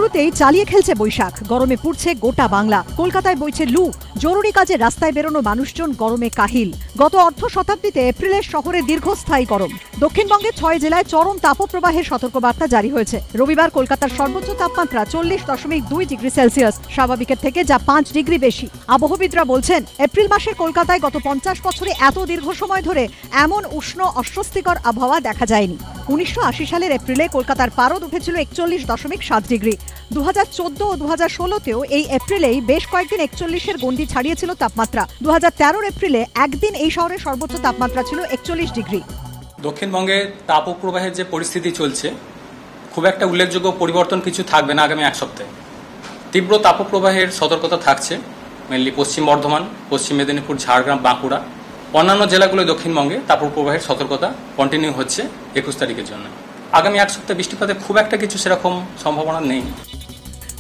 শুরুতেই চালিয়ে খেলছে বৈশাখ, গরমে পুড়ছে গোটা বাংলা। কলকাতায় বইছে লু, জরুরি কাজে রাস্তায় বেরোনো মানুষজন গরমে কাহিল। গত অর্ধ শতাব্দীতে এপ্রিলের শহরে দীর্ঘস্থায়ী গরম। দক্ষিণবঙ্গের 6 জেলায় চরম তাপপ্রবাহের সতর্কবার্তা জারি হয়েছে। রবিবার কলকাতার সর্বোচ্চ তাপমাত্রা 40.2 ডিগ্রি সেলসিয়াস, স্বাভাবিকের থেকে যা 5 ডিগ্রি বেশি। আবহবিদরা বলছেন, এপ্রিল মাসের কলকাতায় গত 50 বছরে এত দীর্ঘ সময় ধরে এমন উষ্ণ অস্বস্তিকর আবহাওয়া দেখা যায়নি। 1980 সালের এপ্রিলে কলকাতার পারদ উঠেছিল 41.7 ডিগ্রি। 2014 ও 2016তেও এই এপ্রিলেই বেশ কয়েকদিন 41-এর গণ্ডি ছাড়িয়েছিল তাপমাত্রা। 2013 এপ্রিলে একদিন এই শহরের সর্বোচ্চ তাপমাত্রা ছিল 41 ডিগ্রি। দক্ষিণবঙ্গে তাপপ্রবাহের যে পরিস্থিতি চলছে, খুব একটা উল্লেখযোগ্য পরিবর্তন কিছু থাকবে না আগামী এক সপ্তাহে। তীব্র তাপপ্রবাহের সতর্কতা থাকছে মেনলি পশ্চিম বর্ধমান, পশ্চিম মেদিনীপুর, ঝাড়গ্রাম, বাঁকুড়া। অন্যান্য জেলাগুলো দক্ষিণবঙ্গে তাপপ্রবাহের সতর্কতা কন্টিনিউ হচ্ছে 21 তারিখের জন্য। আগামী এক সপ্তাহে বৃষ্টিপাতের খুব একটা কিছু সেরকম সম্ভাবনা নেই।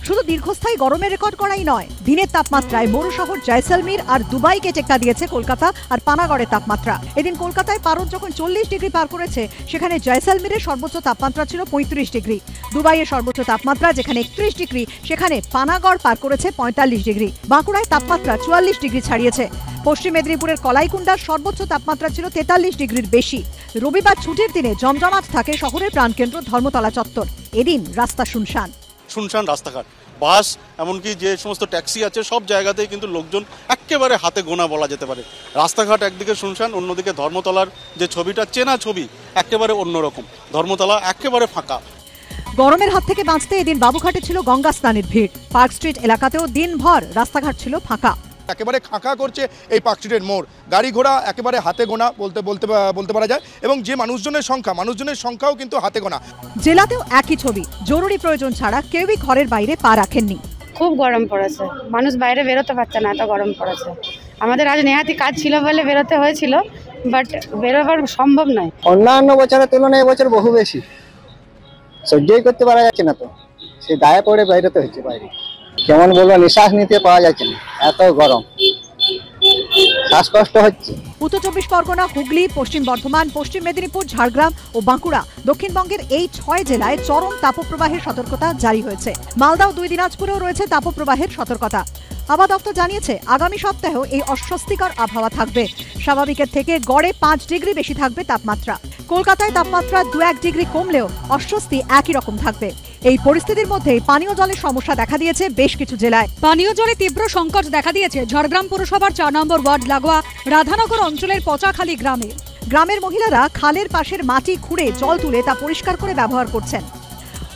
শুধু দীর্ঘস্থায়ী গরমের রেকর্ড করাই নয়, দিনের তাপমাত্রায় মরু শহর জয়সলমীর আর দুবাইকে টেক্কা দিয়েছে কলকাতা আর পানাগড়ের তাপমাত্রা। এদিন কলকাতায় পারদ যখন 40 ডিগ্রি পার করেছে, সেখানে জয়সলমীরের সর্বোচ্চ তাপমাত্রা ছিল 35 ডিগ্রি। দুবাইয়ের সর্বোচ্চ তাপমাত্রা যেখানে 31 ডিগ্রি, সেখানে পানাগড় পার করেছে 45 ডিগ্রি। বাঁকুড়ায় তাপমাত্রা 44 ডিগ্রি ছাড়িয়েছে। পশ্চিম মেদিনীপুরের কলাইকুণ্ডার সর্বোচ্চ তাপমাত্রা ছিল 43 ডিগ্রির বেশি। রবিবার ছুটির দিনে জমজমাট থাকে শহরের প্রাণকেন্দ্র ধর্মতলা চত্বর। এদিন রাস্তা শুনশান রাস্তাঘাট, বাস, এমনকি যে সমস্ত ট্যাক্সি আছে সব জায়গাতেই কিন্তু লোকজন একেবারে হাতে গোনা বলা যেতে পারে। রাস্তাঘাট একদিকে শুনশান, অন্যদিকে ধর্মতলার যে ছবিটা, চেনা ছবি, একেবারে অন্যরকম। ধর্মতলা একেবারে ফাঁকা। গরমের হাত থেকে বাঁচতে এদিন বাবুঘাটে ছিল গঙ্গা স্নানের ভিড়। পার্ক স্ট্রিট এলাকাতেও দিনভর রাস্তাঘাট ছিল ফাঁকা। একেবারে খাঁকা করছে এই পার্ক স্ট্রিটের মোড়। গাড়ি ঘোড়া একেবারে হাতে গোনা বলতে পারা যায়, এবং যে মানুষজনের সংখ্যাও কিন্তু হাতে গোনা। জেলাতেও একই ছবি, জরুরি প্রয়োজন ছাড়া কেউই ঘরের বাইরে পা রাখেননি। খুব গরম পড়েছে, মানুষ বাইরে বেরোতে পারছে না, এত গরম পড়েছে। আমাদের আজ নেহাতি কাজ ছিল বলে বেরোতে হয়েছিল, বাট বেরোবার সম্ভব নয়। অন্যান্য বছরের তুলনায় এবছর বহু বেশি, সহ্যই করতে পারা যাচ্ছে না, তো সে দায়ে পড়ে বেরোতে হচ্ছে বাইরে। যেমন বলবো, নিঃশ্বাস নিতে পাওয়া যাচ্ছে না, এত গরম, শ্বাসকষ্ট হচ্ছে। উত্তর 24 পরগনা, হুগলি, পশ্চিম বর্ধমান, পশ্চিম মেদিনীপুর, ঝাড়গ্রাম ও বাঁকুড়া, দক্ষিণবঙ্গের এই 6 জেলায় চরম তাপপ্রবাহের সতর্কতা জারি হয়েছে। মালদা ও 2 দিনাজপুরেও রয়েছে তাপপ্রবাহের সতর্কতা। আবহাওয়া দপ্তর জানিয়েছে, আগামী সপ্তাহেও এই অস্বস্তিকর আবহাওয়া থাকবে। স্বাভাবিকের থেকে গড়ে 5 ডিগ্রি বেশি থাকবে তাপমাত্রা। কলকাতায় তাপমাত্রা 2-1 ডিগ্রি কমলেও অস্বস্তি একই রকম থাকবে। এই পরিস্থিতির মধ্যেই পানীয় জলের সমস্যা দেখা দিয়েছে বেশ কিছু জেলায়। পানীয় জলে তীব্র সংকট দেখা দিয়েছে ঝাড়গ্রাম পৌরসভার 4 নম্বর ওয়ার্ড লাগোয়া রাধানগর অঞ্চলের পচাখালী গ্রামে। গ্রামের মহিলারা খালের পাশের মাটি খুঁড়ে জল তুলে তা পরিষ্কার করে ব্যবহার করছেন।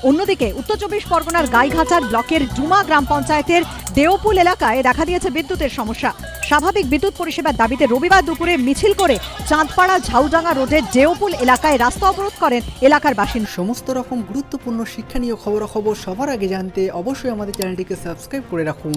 অন্যদিকে উত্তর 24 পরগনার গাইঘাটার ব্লকের ডুমা গ্রাম পঞ্চায়েতের দেওপুল এলাকায় দেখা দিয়েছে বিদ্যুতের সমস্যা। স্বাভাবিক বিদ্যুৎ পরিষেবার দাবিতে রবিবার দুপুরে মিছিল করে চাঁদপাড়া ঝাউডাঙ্গা রোডের দেওপুল এলাকায় রাস্তা অবরোধ করেন এলাকার বাসিন্দা। সমস্ত রকম গুরুত্বপূর্ণ শিক্ষণীয় খবরাখবর সবার আগে জানতে অবশ্যই আমাদের চ্যানেলটিকে সাবস্ক্রাইব করে রাখুন।